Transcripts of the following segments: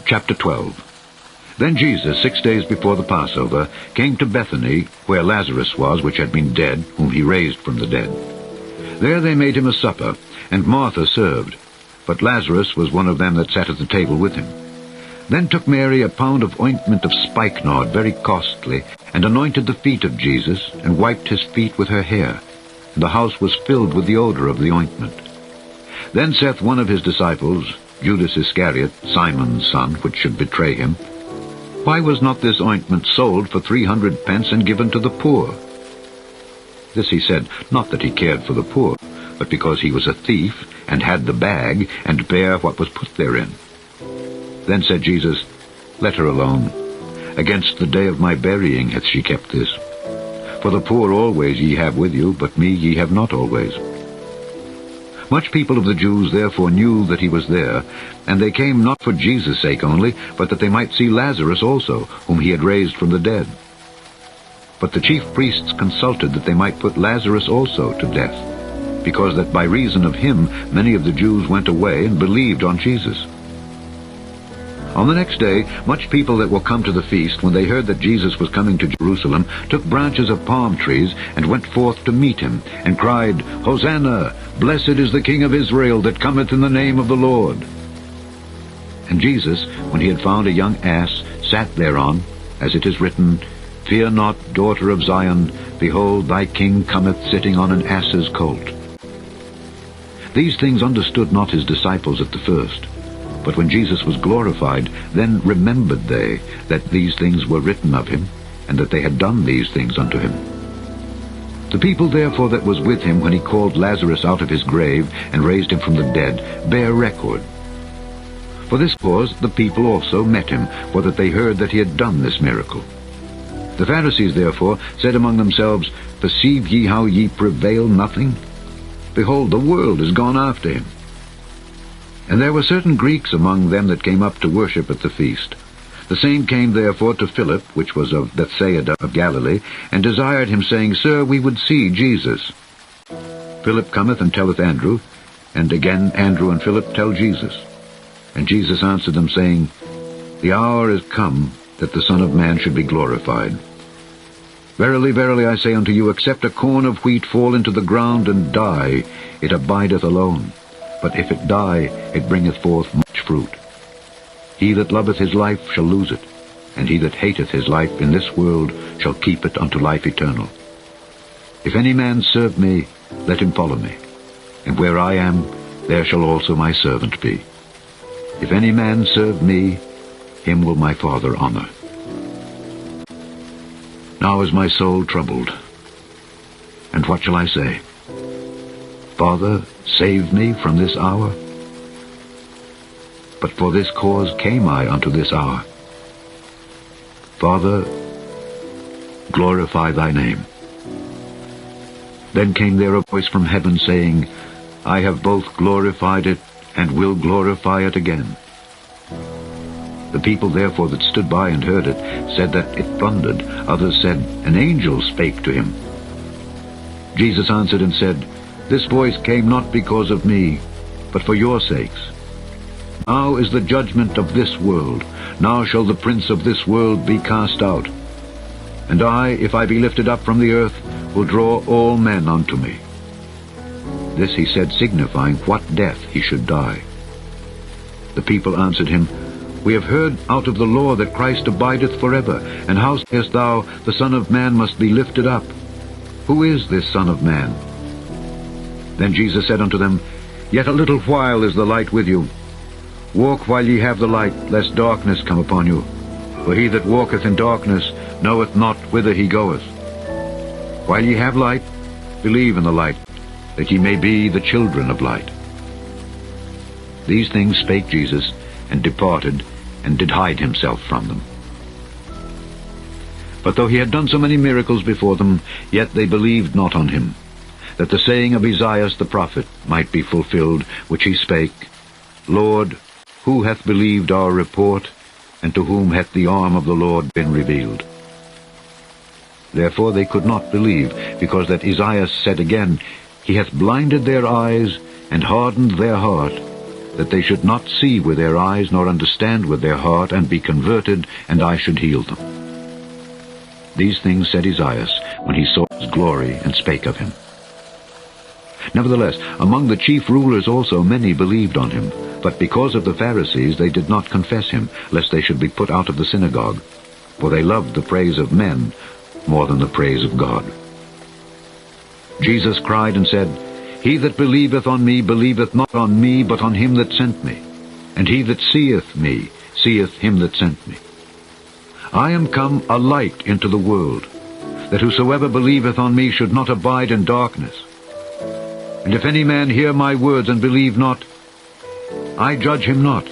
Chapter 12. Then Jesus, 6 days before the Passover, came to Bethany, where Lazarus was, which had been dead, whom he raised from the dead. There they made him a supper, and Martha served, but Lazarus was one of them that sat at the table with him. Then took Mary a pound of ointment of spikenard, very costly, and anointed the feet of Jesus, and wiped his feet with her hair. And the house was filled with the odor of the ointment. Then saith one of his disciples, Judas Iscariot, Simon's son, which should betray him, Why was not this ointment sold for 300 pence and given to the poor? This he said, not that he cared for the poor, but because he was a thief, and had the bag, and bare what was put therein. Then said Jesus, Let her alone. Against the day of my burying hath she kept this. For the poor always ye have with you, but me ye have not always. Much people of the Jews therefore knew that he was there, and they came not for Jesus' sake only, but that they might see Lazarus also, whom he had raised from the dead. But the chief priests consulted that they might put Lazarus also to death, because that by reason of him many of the Jews went away and believed on Jesus. On the next day, much people that were come to the feast, when they heard that Jesus was coming to Jerusalem, took branches of palm trees, and went forth to meet him, and cried, Hosanna! Blessed is the King of Israel that cometh in the name of the Lord. And Jesus, when he had found a young ass, sat thereon, as it is written, Fear not, daughter of Zion, behold, thy King cometh sitting on an ass's colt. These things understood not his disciples at the first. But when Jesus was glorified, then remembered they that these things were written of him, and that they had done these things unto him. The people therefore that was with him when he called Lazarus out of his grave, and raised him from the dead, bear record. For this cause the people also met him, for that they heard that he had done this miracle. The Pharisees therefore said among themselves, Perceive ye how ye prevail nothing? Behold, the world is gone after him. And there were certain Greeks among them that came up to worship at the feast. The same came therefore to Philip, which was of Bethsaida of Galilee, and desired him, saying, Sir, we would see Jesus. Philip cometh and telleth Andrew, and again Andrew and Philip tell Jesus. And Jesus answered them, saying, The hour is come that the Son of Man should be glorified. Verily, verily, I say unto you, except a corn of wheat fall into the ground and die, it abideth alone. But if it die, it bringeth forth much fruit. He that loveth his life shall lose it, and he that hateth his life in this world shall keep it unto life eternal. If any man serve me, let him follow me. And where I am, there shall also my servant be. If any man serve me, him will my Father honor. Now is my soul troubled. And what shall I say? Father, save me from this hour. But for this cause came I unto this hour. Father, glorify thy name. Then came there a voice from heaven, saying, I have both glorified it, and will glorify it again. The people therefore that stood by and heard it said that it thundered. Others said, An angel spake to him. Jesus answered and said, This voice came not because of me, but for your sakes. Now is the judgment of this world. Now shall the prince of this world be cast out. And I, if I be lifted up from the earth, will draw all men unto me. This he said, signifying what death he should die. The people answered him, We have heard out of the law that Christ abideth forever. And how sayest thou, the Son of Man must be lifted up? Who is this Son of Man? Then Jesus said unto them, Yet a little while is the light with you. Walk while ye have the light, lest darkness come upon you. For he that walketh in darkness knoweth not whither he goeth. While ye have light, believe in the light, that ye may be the children of light. These things spake Jesus, and departed, and did hide himself from them. But though he had done so many miracles before them, yet they believed not on him, that the saying of Esaias the prophet might be fulfilled, which he spake, Lord, who hath believed our report, and to whom hath the arm of the Lord been revealed? Therefore they could not believe, because that Esaias said again, He hath blinded their eyes, and hardened their heart, that they should not see with their eyes, nor understand with their heart, and be converted, and I should heal them. These things said Esaias, when he saw his glory, and spake of him. Nevertheless, among the chief rulers also many believed on him, but because of the Pharisees they did not confess him, lest they should be put out of the synagogue. For they loved the praise of men more than the praise of God. Jesus cried and said, He that believeth on me believeth not on me, but on him that sent me. And he that seeth me seeth him that sent me. I am come a light into the world, that whosoever believeth on me should not abide in darkness. And if any man hear my words and believe not, I judge him not.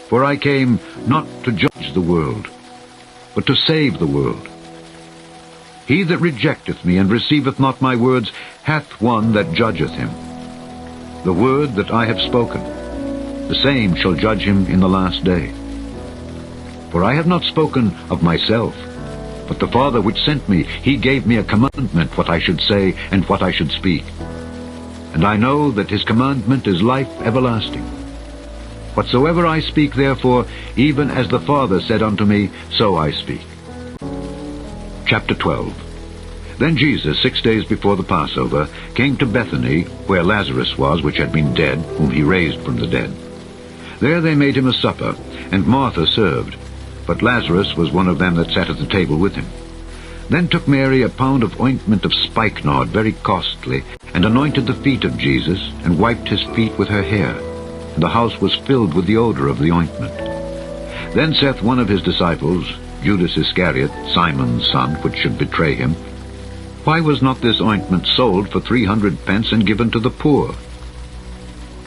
For I came not to judge the world, but to save the world. He that rejecteth me and receiveth not my words hath one that judgeth him. The word that I have spoken, the same shall judge him in the last day. For I have not spoken of myself, but the Father which sent me, he gave me a commandment what I should say and what I should speak. And I know that his commandment is life everlasting. Whatsoever I speak therefore, even as the Father said unto me, so I speak. Chapter 12. Then Jesus, 6 days before the Passover, came to Bethany, where Lazarus was, which had been dead, whom he raised from the dead. There they made him a supper, and Martha served, but Lazarus was one of them that sat at the table with him. Then took Mary a pound of ointment of spikenard, very costly, and anointed the feet of Jesus, and wiped his feet with her hair. And the house was filled with the odor of the ointment. Then saith one of his disciples, Judas Iscariot, Simon's son, which should betray him, Why was not this ointment sold for 300 pence and given to the poor?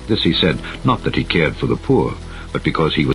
This he said, not that he cared for the poor, but because he was